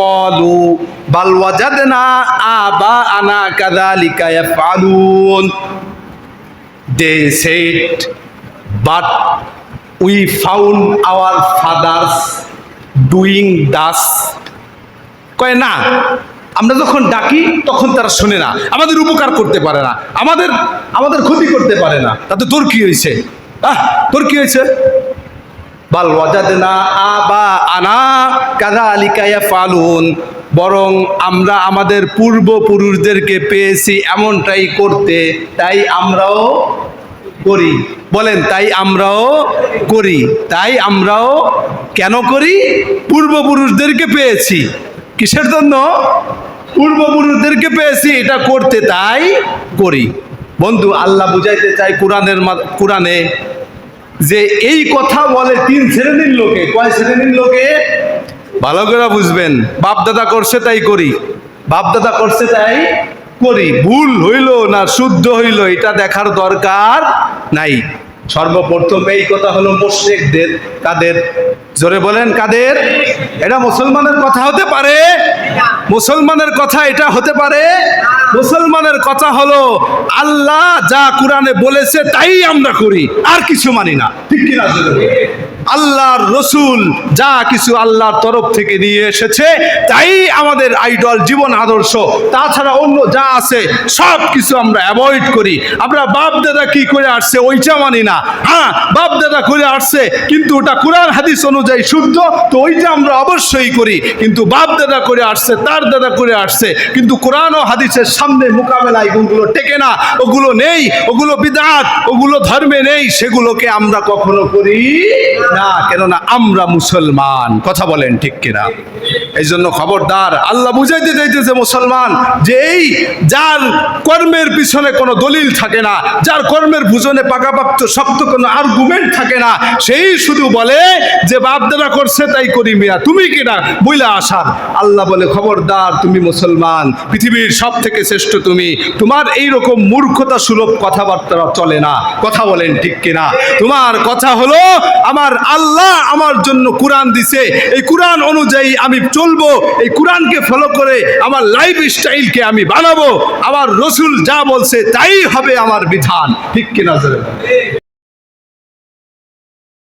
ক্বালু Bal ওয়াজাদনা আবাআনা কাযালিকা ইয়াফআলুন। They said, but we found our fathers doing thus. কয় না, আমরা যখন ডাকি তখন তারা শোনে না, আমাদের উপকার করতে পারে না, আমাদের ক্ষতি করতে পারে না। তাতে তোর কি হয়েছে? তোর কি হয়েছে? বাল ওয়াজাদনা আবাআনা কাযালিকা ইয়াফআলুন, বরং আমরা আমাদের পূর্বপুরুষদেরকে পেয়েছি এমনটাই করতে, তাই আমরাও করি। বলেন, তাই আমরাও করি। তাই আমরাও কেন করি? পূর্বপুরুষদেরকে পেয়েছি। কিসের জন্য? পূর্বপুরুষদেরকে পেয়েছি এটা করতে, তাই করি। বন্ধু, আল্লাহ বুঝাইতে চাই কোরআনে যে এই কথা বলে তিন শ্রেণীর লোকে। কয় শ্রেণীর লোকে? ভালো করে বুঝবেন। বাপ দাদা করছে তাই করি, বাপ দাদা করছে তাই করি, ভুল হইল না শুদ্ধ হইল এটা দেখার দরকার নাই। সর্বপ্রথম এই কথা হলো মুশরিকদের। কাদের? জোরে বলেন, কাদের? এটা মুসলমানের কথা হতে পারে? মুসলমানের কথা এটা হতে পারে? মুসলমানের কথা হলো আল্লাহ যা কোরআনে বলেছে তাই আমরা করি, আর কিছু মানি না। ঠিক কিনা? আল্লাহর রসুল যা কিছু আল্লাহর তরফ থেকে নিয়ে এসেছে তাই আমাদের আইডল, জীবন আদর্শ। তাছাড়া অন্য যা আছে সব কিছু আমরা অ্যাভয়েড করি। আমরা বাপ দাদা কি করে আসছে ওইটা মানি না। হ্যাঁ, বাপ দাদা করে আসছে কিন্তু ওটা কোরআন হাদিস অনুযায়ী শুদ্ধ, তো ওইটা আমরা অবশ্যই করি। কিন্তু বাপ দাদা করে আসছে, তার দাদা করে আসছে, কিন্তু কোরআন ও হাদিসের সামনে মোকাবেলায় ওগুলো টেকে না, ওগুলো নেই, ওগুলো বিদআত, ওগুলো ধর্মে নেই, সেগুলোকে আমরা কখনো করি না। কেননা আমরা মুসলমান। কথা বলেন ঠিক কিনা? এই জন্য খবরদার, আল্লাহ বুঝাইতে চাইতেছে মুসলমান যে এই যার কর্মের পিছনে কোনো দলিল থাকে না, যার কর্মের পিছনে পাকাপাক্ত শক্ত কোনো আর্গুমেন্ট থাকে না, সেই শুধু বলে যে বাপ দাদা করছে তাই করি মিয়া, তুমি কিনা বইলা আসার। আল্লাহ বলে খবরদার, তুমি মুসলমান, পৃথিবীর সব থেকে শ্রেষ্ঠ তুমি। তোমার এইরকম মূর্খতা সুলভ কথাবার্তা চলে না। কথা বলেন ঠিক কিনা? তোমার কথা হলো আমার আল্লাহ আমার জন্য কোরআন দিছে, এই কোরআন অনুযায়ী আমি চলবো, এই কোরআনকে ফলো করে আমার লাইফ স্টাইলকে আমি বানাবো, আমার রসুল যা বলছে তাই হবে আমার বিধান। ঠিক কিনা?